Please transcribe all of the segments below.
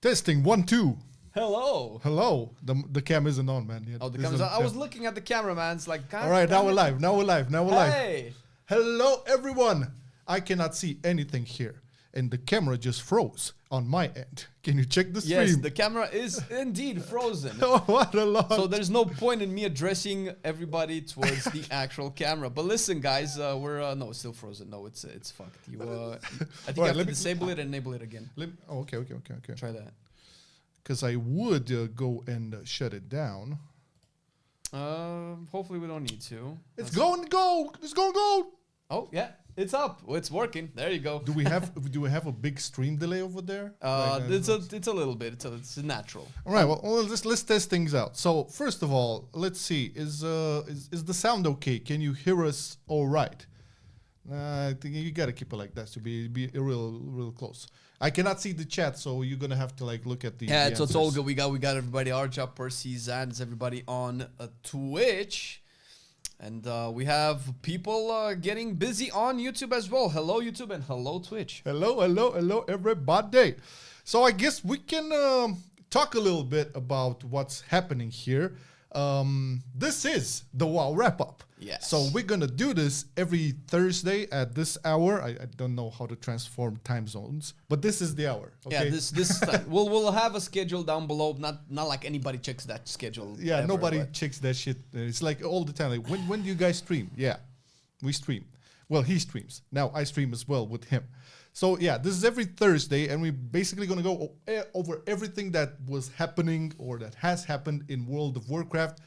Testing 1, 2. Hello. Hello. The cam isn't on, man. Yet. Oh, the camera's on. I was looking at the camera, man. It's like, God, all right, now we're live. Now we're live. Now we're live. Hey. Hello, everyone. I cannot see anything here, and the camera just froze on my end. Can you check the stream? Yes, the camera is indeed frozen. Oh, what a lot. So there's no point in me addressing everybody towards the actual camera. But listen, guys, we're no, it's still frozen. No, it's fucked. You, I think you have to disable it and enable it again. Okay. Try that. Because I would go and shut it down. Hopefully we don't need to. It's going to go. It's going to go. Oh yeah, it's up. It's working. There you go. Do we have a big stream delay over there? It's a little bit. It's natural. All right. Well, let's test things out. So first of all, let's see. Is the sound okay? Can you hear us all right? I think you gotta keep it like that to be real close. I cannot see the chat, so you're gonna have to like look at the. Yeah, so it's all good. We got everybody. Arja, Percy, Zans, everybody on Twitch. And we have people getting busy on YouTube as well. Hello, YouTube, and hello, Twitch. Hello, everybody. So I guess we can talk a little bit about what's happening here. This is the WoW wrap-up. Yes. So we're going to do this every Thursday at this hour. I don't know how to transform time zones, but this is the hour. Okay? Yeah, this time. we'll have a schedule down below. Not like anybody checks that schedule. Yeah, ever, nobody checks that shit. It's like all the time. Like when do you guys stream? Yeah, we stream. Well, he streams. Now I stream as well with him. So yeah, this is every Thursday, and we're basically going to go over everything that was happening or that has happened in World of Warcraft,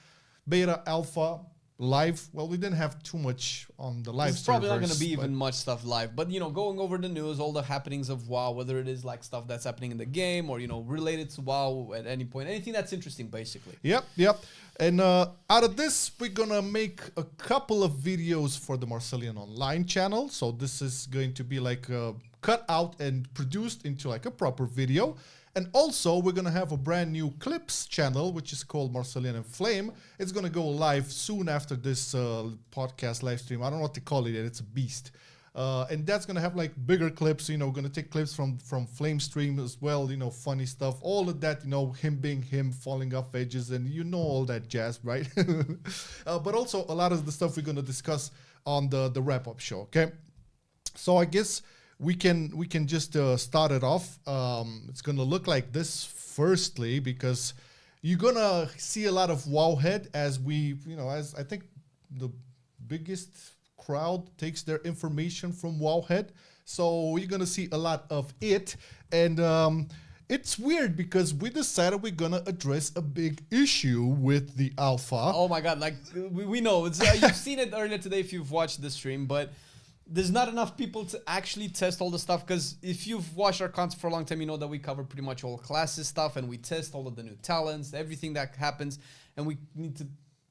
beta, alpha, live. Well, we didn't have too much on the live. There's probably not going to be even much stuff live, but you know, going over the news, all the happenings of WoW, whether it is like stuff that's happening in the game or you know related to WoW at any point, anything that's interesting, basically. Yep. And out of this, we're gonna make a couple of videos for the Marcelian Online channel. So this is going to be like cut out and produced into like a proper video. And also, we're gonna have a brand new clips channel, which is called Marcelian&Flame. It's gonna go live soon after this podcast live stream. I don't know what to call it yet. It's a beast. And that's gonna have like bigger clips, you know, gonna take clips from Flame stream as well, you know, funny stuff, all of that, you know, him being him, falling off edges, and you know all that jazz, right? But also a lot of the stuff we're gonna discuss on the wrap-up show, okay? So I guess we can just start it off. It's gonna look like this firstly, because you're gonna see a lot of Wowhead as we, you know, as I think the biggest crowd takes their information from Wowhead. So you're gonna see a lot of it, and it's weird because we decided we're gonna address a big issue with the alpha. Oh my god, like we know it's you've seen it earlier today if you've watched the stream, but there's not enough people to actually test all the stuff, because if you've watched our content for a long time, you know that we cover pretty much all classes stuff and we test all of the new talents, everything that happens, and we need to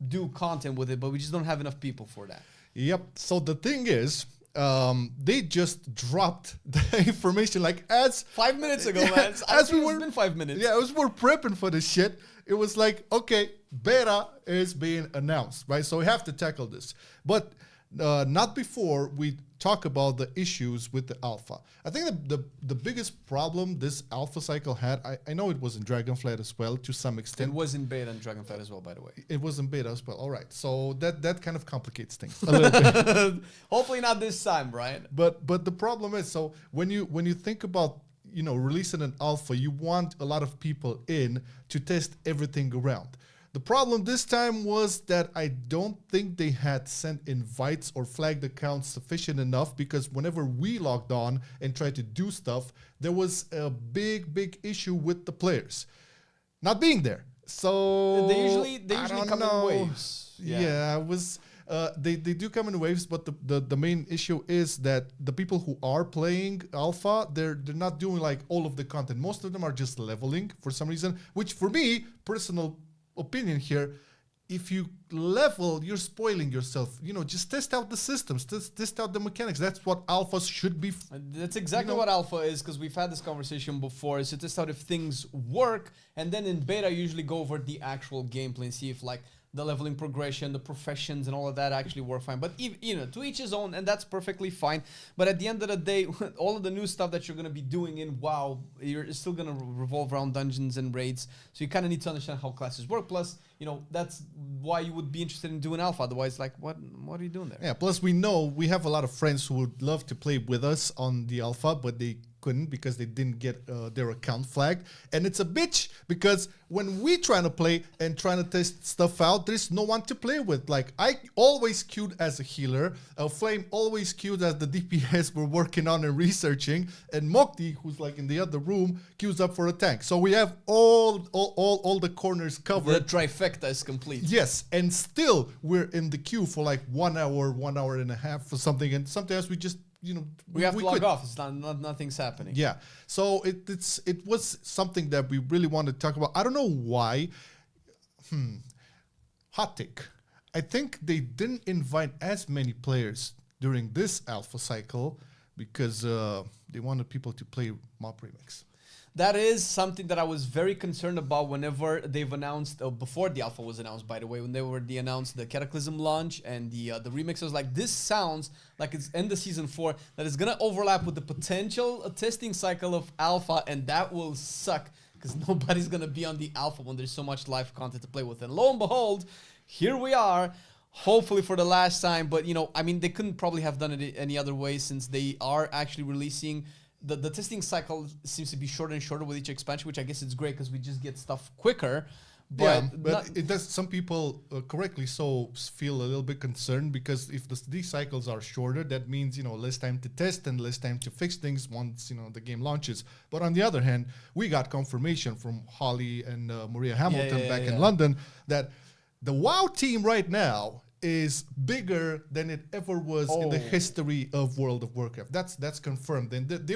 do content with it, but we just don't have enough people for that. Yep. So the thing is, they just dropped the information like as 5 minutes ago, man. It's been 5 minutes. Yeah, as we're prepping for this shit, it was like, okay, beta is being announced, right? So we have to tackle this, but not before we talk about the issues with the alpha. I think the biggest problem this alpha cycle had, I know it was in Dragonflight as well to some extent. It was in beta and Dragonflight as well, by the way. It was in beta as well. All right, so that kind of complicates things a little bit. Hopefully not this time, Brian. But the problem is, so when you think about, you know, releasing an alpha, you want a lot of people in to test everything around. The problem this time was that I don't think they had sent invites or flagged accounts sufficient enough, because whenever we logged on and tried to do stuff, there was a big issue with the players not being there. So they usually come in waves. Yeah, it was. They do come in waves, but the main issue is that the people who are playing alpha, they're not doing like all of the content. Most of them are just leveling for some reason, which for me, personal opinion here, if you level, you're spoiling yourself. Just test out the systems, test out the mechanics. That's what alphas should be. That's exactly what alpha is, because we've had this conversation before. Is to test out if things work, and then in beta, you usually go over the actual gameplay and see if like the leveling progression, the professions, and all of that actually work fine. But to each his own, and that's perfectly fine. But at the end of the day, all of the new stuff that you're going to be doing in WoW, you're still going to revolve around dungeons and raids. So you kind of need to understand how classes work. Plus, that's why you would be interested in doing alpha. Otherwise, like, what are you doing there? Yeah. Plus, we have a lot of friends who would love to play with us on the alpha, but they couldn't because they didn't get their account flagged. And it's a bitch because when we trying to play and trying to test stuff out, there's no one to play with. Like, I always queued as a healer. Flame always queued as the DPS we're working on and researching. And Mokti, who's like in the other room, queues up for a tank. So we have all the corners covered. The trifecta is complete. Yes, and still we're in the queue for like 1 hour, 1 hour and a half for something. And sometimes we just we have to log off. It's nothing's happening. Yeah. So it was something that we really wanted to talk about. I don't know why. Hot take. I think they didn't invite as many players during this alpha cycle because they wanted people to play Mob Remix. That is something that I was very concerned about whenever they've announced, before the alpha was announced, by the way, when they announced the Cataclysm launch and the remix. I was like, this sounds like it's end of season 4, that is going to overlap with the potential testing cycle of alpha, and that will suck because nobody's going to be on the alpha when there's so much live content to play with. And lo and behold, here we are. Hopefully for the last time, but they couldn't probably have done it any other way, since they are actually releasing. The testing cycle seems to be shorter and shorter with each expansion, which I guess it's great because we just get stuff quicker. But it does. Some people correctly so feel a little bit concerned because if these cycles are shorter, that means less time to test and less time to fix things once the game launches. But on the other hand, we got confirmation from Holly and Maria Hamilton back in London that the WoW team right now is bigger than it ever was in the history of World of Warcraft. That's confirmed. And they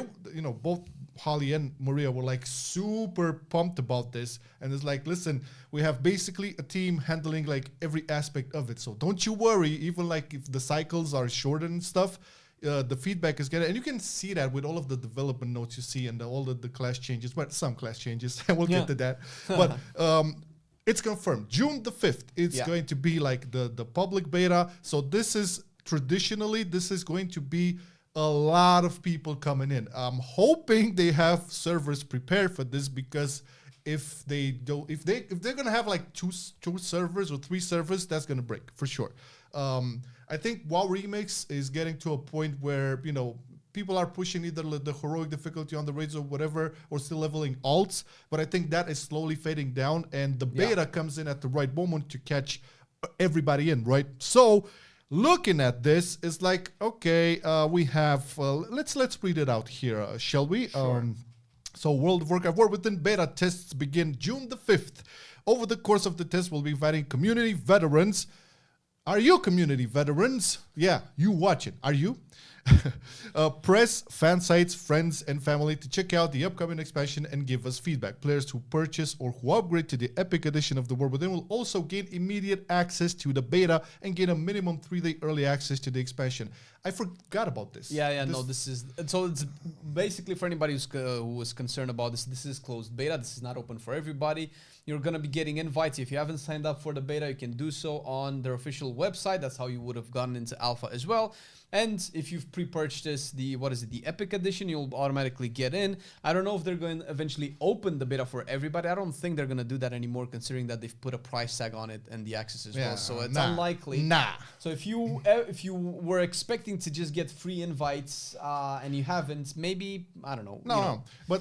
both Holly and Maria were like super pumped about this. And it's like, listen, we have basically a team handling like every aspect of it. So don't you worry, even like if the cycles are shorter and stuff, the feedback is good. And you can see that with all of the development notes you see and all the class changes, but some class changes, and we'll get to that. But it's confirmed. June the 5th, it's going to be like the public beta. So this is traditionally, this is going to be a lot of people coming in. I'm hoping they have servers prepared for this, because if they're gonna have like two servers or 3 servers, that's gonna break for sure. I think WoW Remix is getting to a point where people are pushing either the heroic difficulty on the raids or whatever, or still leveling alts. But I think that is slowly fading down, and the beta comes in at the right moment to catch everybody in, right? So looking at this, it's like, okay, we have, let's read it out here, shall we? Sure. So World of Warcraft War Within beta tests begin June the 5th. Over the course of the test, we'll be inviting community veterans. Are you community veterans? Yeah, you watching. Are you? Press, fan sites, friends, and family to check out the upcoming expansion and give us feedback. Players who purchase or who upgrade to the Epic Edition of the War Within will also gain immediate access to the beta and gain a minimum 3-day early access to the expansion. I forgot about this. This is, so it's basically for anybody who was concerned about this. This is closed beta. This is not open for everybody. You're going to be getting invites. If you haven't signed up for the beta, you can do so on their official website. That's how you would have gotten into alpha as well. And if you've pre-purchased the Epic Edition, you'll automatically get in. I don't know if they're going to eventually open the beta for everybody. I don't think they're going to do that anymore, considering that they've put a price tag on it and the access as well. So it's unlikely. So if you were expecting to just get free invites and you haven't, maybe, I don't know. No. But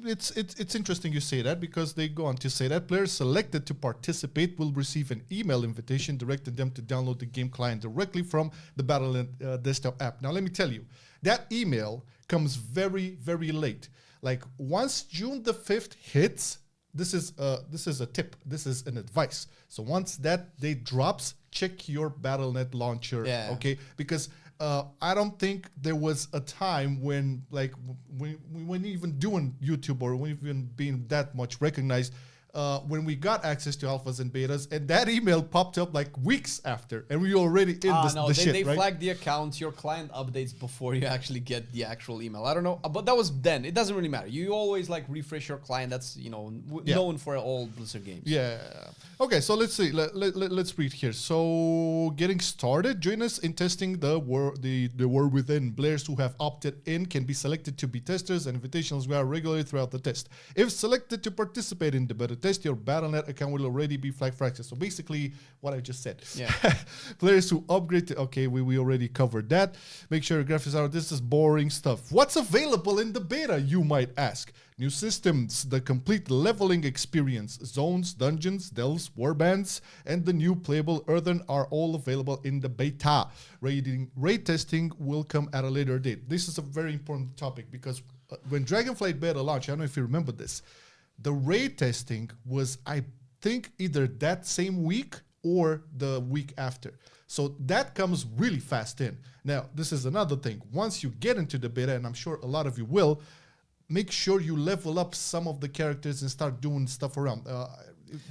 it's interesting you say that, because they go on to say that players selected to participate will receive an email invitation directing them to download the game client directly from the Battle.net desktop app. Now, let me tell you, that email comes very, very late. Like, once June the 5th hits, this is a tip. This is an advice. So once that date drops, check your Battle.net launcher, okay? Because I don't think there was a time when, like, when even doing YouTube or when even being that much recognized, when we got access to alphas and betas, and that email popped up like weeks after, and we already in the shit, they right? flagged the account. Your client updates before you actually get the actual email. I don't know, but that was then. It doesn't really matter. You always like refresh your client. That's known for all Blizzard games. Yeah. Okay, so let's see. Let's read here. So, getting started. Join us in testing the war within. Players who have opted in can be selected to be testers, and invitations we are regularly throughout the test. If selected to participate in the beta test, your Battle.net account will already be flagged for access. So basically, what I just said. Yeah. Players who upgrade to, okay, we already covered that. Make sure your graphics are. This is boring stuff. What's available in the beta, you might ask? New systems, the complete leveling experience, zones, dungeons, delves, warbands, and the new playable Earthen are all available in the beta. Raid testing will come at a later date. This is a very important topic because when Dragonflight beta launched, I don't know if you remember this, the raid testing was, I think, either that same week or the week after. So that comes really fast in. Now, this is another thing. Once you get into the beta, and I'm sure a lot of you will, make sure you level up some of the characters and start doing stuff around.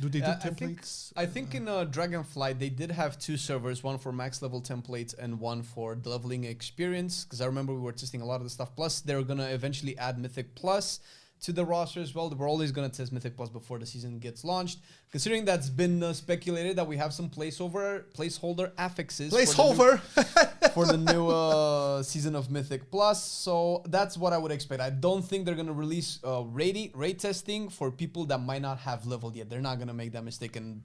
Do they do templates? I think in Dragonflight, they did have 2 servers, one for max level templates and one for the leveling experience. Because I remember we were testing a lot of the stuff. Plus, they're going to eventually add Mythic Plus to the roster as well. We're always going to test Mythic Plus before the season gets launched. Considering that's been speculated that we have some placeholder affixes. For the new season of Mythic Plus. So that's what I would expect. I don't think they're going to release raid testing for people that might not have leveled yet. They're not going to make that mistake and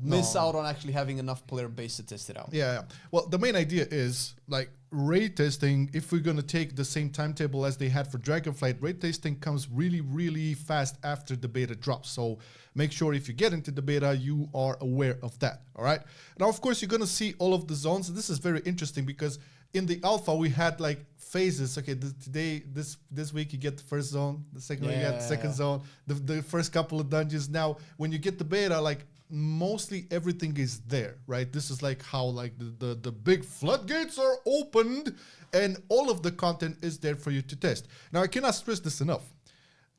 miss out on actually having enough player base to test it out. Yeah. Well, the main idea is like raid testing. If we're going to take the same timetable as they had for Dragonflight, raid testing comes really, really fast after the beta drops. So make sure if you get into the beta, you are aware of that. All right. Now, of course, you're going to see all of the zones. This is very interesting because in the alpha, we had like phases. Okay, this week you get the first zone, the second week you get the second zone, the first couple of dungeons. Now, when you get the beta, like mostly everything is there, right? This is like how like the big floodgates are opened and all of the content is there for you to test. Now, I cannot stress this enough.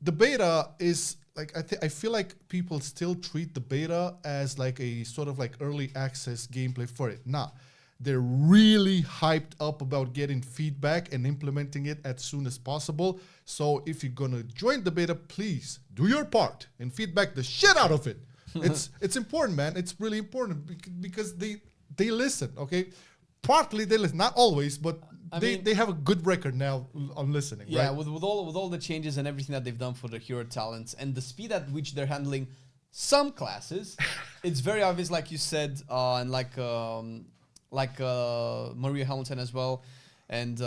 The beta is like, I feel like people still treat the beta as like a sort of like early access gameplay for it. Nah, they're really hyped up about getting feedback and implementing it as soon as possible. So if you're gonna join the beta, please do your part and feedback the shit out of it. It's important, man. It's really important because they listen, okay? Partly they listen, not always, but they have a good record now on listening, yeah, right? with all the changes and everything that they've done for the hero talents and the speed at which they're handling some classes, it's very obvious, like you said, and like Maria Hamilton as well, and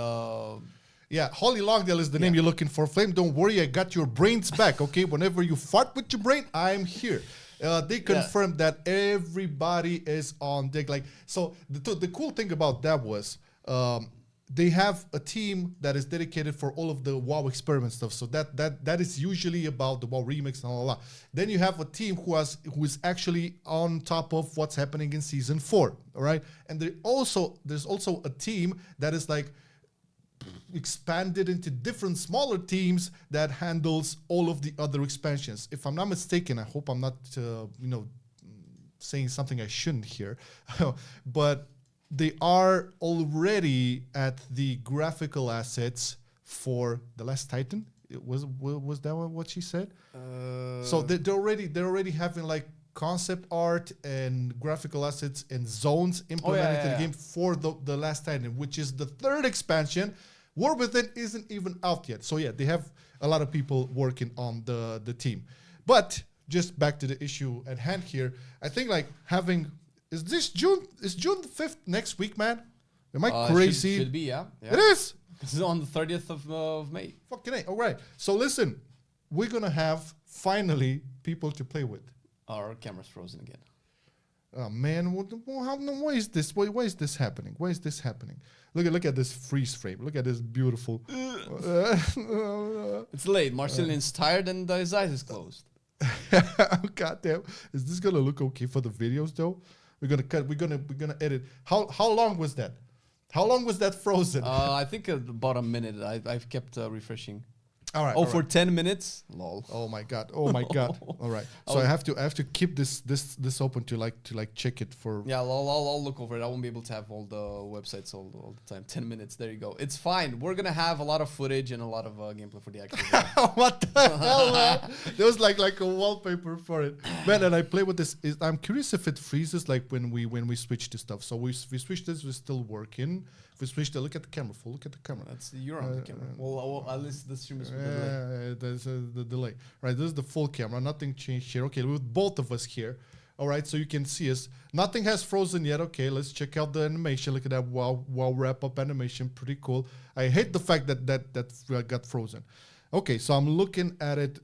yeah, Holly Longdale is the name you're looking for. Flame, don't worry, I got your brains back, okay? Whenever you fart with your brain, I'm here. They confirmed that everybody is on deck. Like, so the cool thing about that was they have a team that is dedicated for all of the WoW experiment stuff. So that is usually about the WoW remix and all that. Then you have a team who is actually on top of what's happening in season 4. All right, and there's also a team that is like expanded into different smaller teams that handles all of the other expansions. If I'm not mistaken, I hope I'm not saying something I shouldn't here, but they are already at the graphical assets for The Last Titan. Was that what she said? So they're already having like concept art and graphical assets and zones implemented in the game for the Last Titan, which is the 3rd expansion. War Within isn't even out yet. So yeah, they have a lot of people working on the team. But just back to the issue at hand here, I think like is June the 5th next week, man? Am I crazy? Should be, yeah. It is. This is on the 30th of May. Fucking A. All right. So listen, we're going to have finally people to play with. Our camera's frozen again. Oh man, why is this? Why is this happening? Why is this happening? Look at this freeze frame. Look at this beautiful. It's late. Marcelian's tired and his eyes is closed. God damn. Is this gonna look okay for the videos though? We're gonna cut. We're gonna edit. How long was that? How long was that frozen? I think about a minute. I've kept refreshing. All right. Oh, all for right. 10 minutes? Lol. Oh my god. Oh my god. All right. So I have to keep this open to check it for. Yeah, I'll look over it. I won't be able to have all the websites all the time. 10 minutes. There you go. It's fine. We're gonna have a lot of footage and a lot of gameplay for the actual video. What the hell, man? There was like a wallpaper for it, man. And I play with this. I'm curious if it freezes like when we switch to stuff. So we switch this. We're still working. If we switch to look at the camera. Full look at the camera. You're on the camera. Well, at least the stream is with delay. Yeah, there's the delay. Right, this is the full camera. Nothing changed here. Okay, with both of us here. All right, so you can see us. Nothing has frozen yet. Okay, let's check out the animation. Look at that wow wrap up animation. Pretty cool. I hate the fact that got frozen. Okay, so I'm looking at it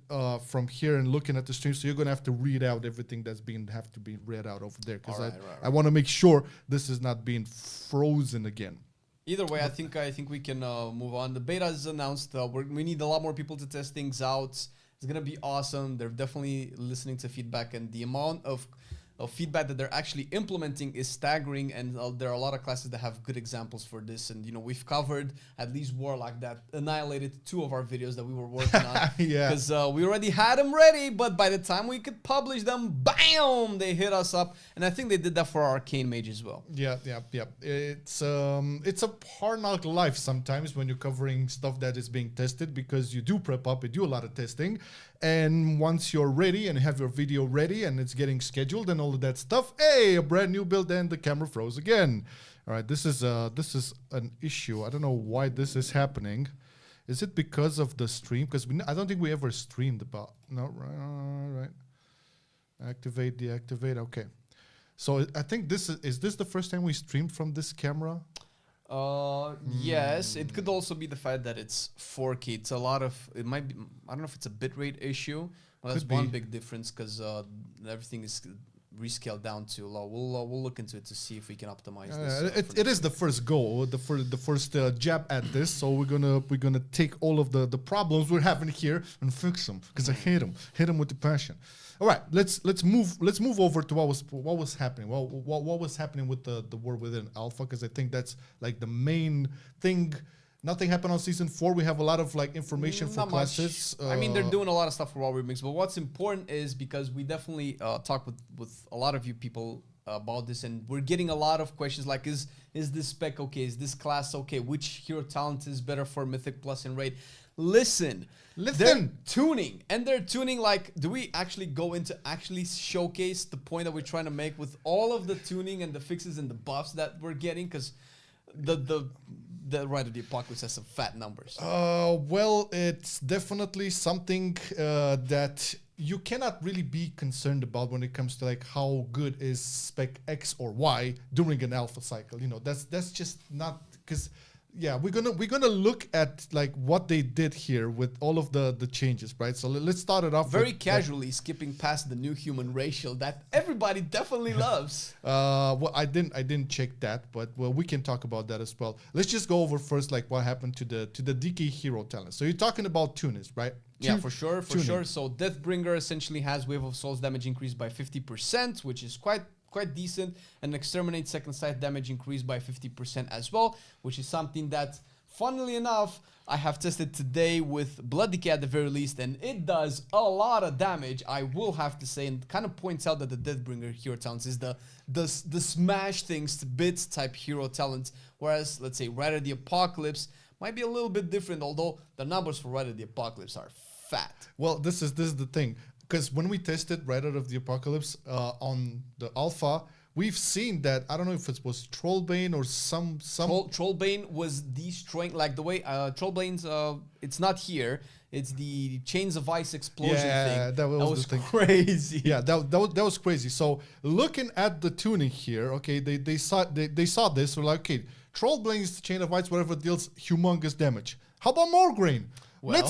from here and looking at the stream. So you're gonna have to read out everything that's have to be read out over there because I want to make sure this is not being frozen again. Either way, I think we can move on. The beta is announced. We need a lot more people to test things out. It's gonna be awesome. They're definitely listening to feedback, and the amount of feedback that they're actually implementing is staggering. And there are a lot of classes that have good examples for this. And we've covered at least Warlock that annihilated 2 of our videos that we were working on. Yeah. Because we already had them ready, but by the time we could publish them, bam, they hit us up. And I think they did that for our Arcane Mage as well. Yeah. It's a hard knock life sometimes when you're covering stuff that is being tested because you do prep up, you do a lot of testing, and once you're ready and have your video ready and it's getting scheduled and all of that stuff, hey, a brand new build and the camera froze again. All right, this is an issue. I don't know why this is happening. Is it because of the stream? Because I don't think we ever streamed about. No, right. Activate, deactivate. Okay. So I think this is this the first time we streamed from this camera? Yes, it could also be the fact that it's 4K. It's a lot of, it might be, I don't know if it's a bitrate issue. Well, that's one big difference because everything is rescaled down to low. We'll look into it to see if we can optimize this. It is the first goal, the first jab at this. So we're gonna take all of the problems we're having here and fix them because I hate them with the passion. All right, let's move over to what was happening. Well, what was happening with the War Within Alpha? Because I think that's like the main thing. Nothing happened on season 4. We have a lot of like information for classes. I mean, they're doing a lot of stuff for Raw Remix, but what's important is because we definitely talk with a lot of you people about this, and we're getting a lot of questions like, is this spec okay? Is this class okay? Which hero talent is better for Mythic Plus and Raid? Listen. They're tuning, and they're tuning like, do we actually go into actually showcase the point that we're trying to make with all of the tuning and the fixes and the buffs that we're getting? Because the Rite of the Apocalypse has some fat numbers. Well, it's definitely something that you cannot really be concerned about when it comes to like how good is spec X or Y during an alpha cycle. That's just not because. Yeah, we're gonna look at like what they did here with all of the changes, right? So let's start it off very casually, skipping past the new human racial that everybody definitely loves. Well, I didn't check that, but well, we can talk about that as well. Let's just go over first like what happened to the DK hero talent. So you're talking about Tunis, right? Yeah, for sure. So Deathbringer essentially has Wave of Souls damage increased by 50%, which is quite decent, and Exterminate second sight damage increased by 50% as well, which is something that, funnily enough, I have tested today with Blood Decay at the very least, and it does a lot of damage, I will have to say, and kind of points out that the Deathbringer hero talents is the smash things to bits type hero talent, whereas, let's say, Rite of the Apocalypse might be a little bit different, although the numbers for Rite of the Apocalypse are fat. Well, this is the thing. Because when we tested Rite of the Apocalypse on the alpha, we've seen that, I don't know if it was Trollbane or some... Trollbane was destroying, like the way Trollbane's, it's not here, it's the Chains of Ice explosion thing. That was crazy. Yeah, that was crazy. So looking at the tuning here, okay, they saw this, we're like, okay, Trollbane's Chain of Ice, whatever, deals humongous damage. How about Morgraine? Well...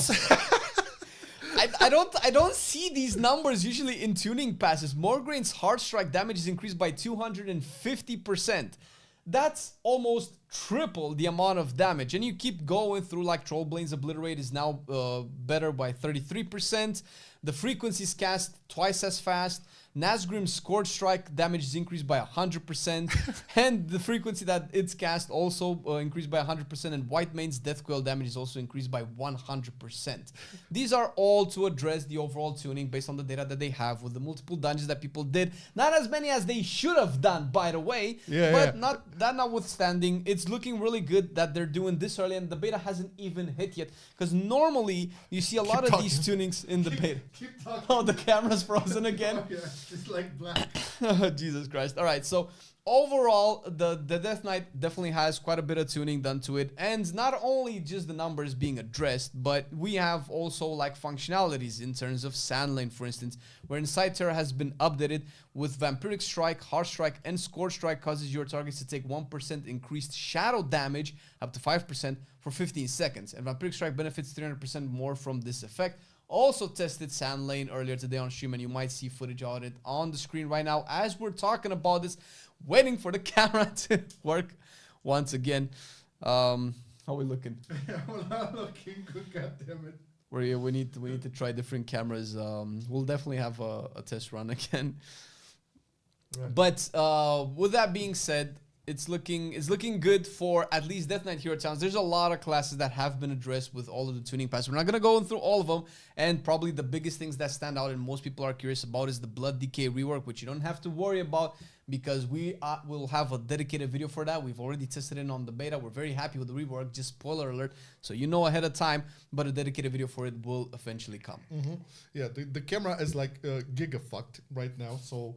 I don't see these numbers usually in tuning passes. Morgraine's hard strike damage is increased by 250%. That's almost triple the amount of damage. And you keep going through, like Trollblade's Obliterate is now better by 33%. The frequencies cast twice as fast. Nazgrim's Scorch Strike damage is increased by 100%, and the frequency that it's cast also increased by 100%, and White Mane's Death Coil damage is also increased by 100%. These are all to address the overall tuning based on the data that they have with the multiple dungeons that people did. Not as many as they should have done, by the way, but not that notwithstanding, it's looking really good that they're doing this early, and the beta hasn't even hit yet, because normally you see a lot of these tunings in the beta. Keep talking. Oh, the camera's frozen again. Yeah, it's like black. Jesus Christ. All right, so overall, the Death Knight definitely has quite a bit of tuning done to it, and not only just the numbers being addressed, but we have also like functionalities in terms of Sand Lane, for instance, where Inside Terror has been updated with Vampiric Strike, Harsh Strike, and Scorch Strike causes your targets to take 1% increased shadow damage up to 5% for 15 seconds, and Vampiric Strike benefits 300% more from this effect. Also tested Sand Lane earlier today on stream, and you might see footage of it on the screen right now as we're talking about this, waiting for the camera to work once again. How are we looking? We're not looking good, goddammit. We need to try different cameras. We'll definitely have a test run again. Right. But with that being said, it's looking good for at least Death Knight Hero Towns. There's a lot of classes that have been addressed with all of the tuning passes. We're not gonna go through all of them, and probably the biggest things that stand out and most people are curious about is the Blood Decay rework, which you don't have to worry about because we will have a dedicated video for that. We've already tested it on the beta. We're very happy with the rework. Just spoiler alert, so you know ahead of time. But a dedicated video for it will eventually come. Yeah, the camera is like giga-fucked right now, so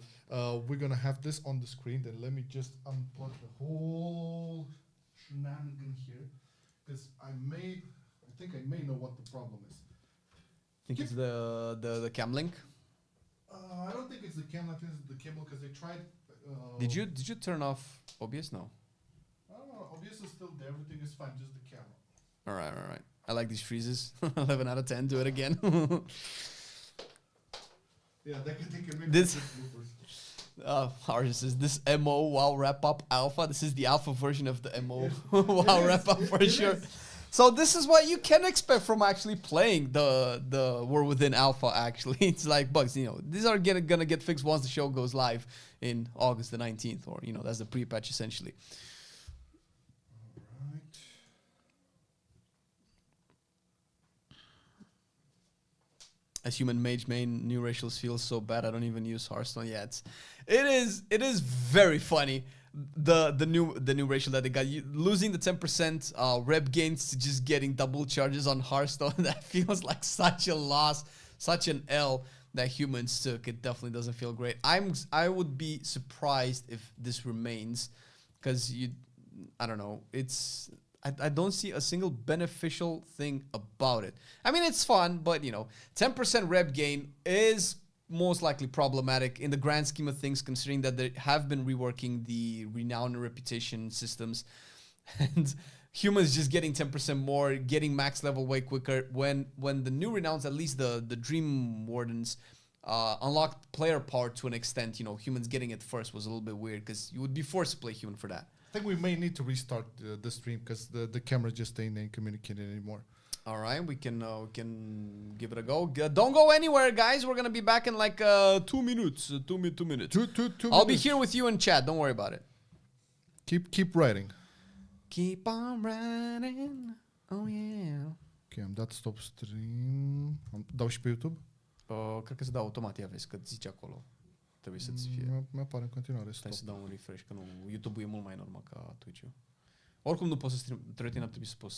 we're gonna have this on the screen. Then let me just unplug the whole shenanigan here, because I think I may know what the problem is. Think it's the cam link? I don't think it's the camera. I think it's the cable, because they tried. Did you turn off OBS? No. I don't know. OBS is still there. Everything is fine. Just the camera. All right. I like these freezes. 11 out of 10. Do it again. Yeah, they can make this. Bloopers. Says this MO WoW wrap up alpha. This is the alpha version of the MO WoW wrap up for sure. So this is what you can expect from actually playing the War Within alpha. Actually, it's like bugs. You know, these are gonna get fixed once the show goes live in August the 19th, or that's the pre-patch essentially. All right. As human mage main, new racials feels so bad. I don't even use Hearthstone yet. It is very funny. The new racial that they got, losing the 10% rep gains to just getting double charges on Hearthstone. That feels like such a loss, such an L that humans took. It definitely doesn't feel great. I would be surprised if this remains, because I don't know. I don't see a single beneficial thing about it. I mean, it's fun, but 10% rep gain is most likely problematic in the grand scheme of things, considering that they have been reworking the renown and reputation systems, and humans just getting 10% more, getting max level way quicker. When the new renowns, at least the Dream Wardens, unlocked player power to an extent, humans getting it first was a little bit weird, because you would be forced to play human for that. I think we may need to restart the stream, because the camera just ain't communicating anymore. All right, we can give it a go. Don't go anywhere, guys. We're gonna be back in like 2 minutes. 2 minutes. I'll be here with you in chat. Don't worry about it. Keep writing. Keep on writing. Oh yeah. Ok, am dat stop stream. Dau și pe YouTube? Cred că se dă automat, ia vezi, că zice acolo. Trebuie să-ți fie. Mi-apare în continuare stop. Hai să dau un refresh, că nu, YouTube-ul e mult mai normal ca Twitch-ul. Oricum nu poți să stream, trebuie să poți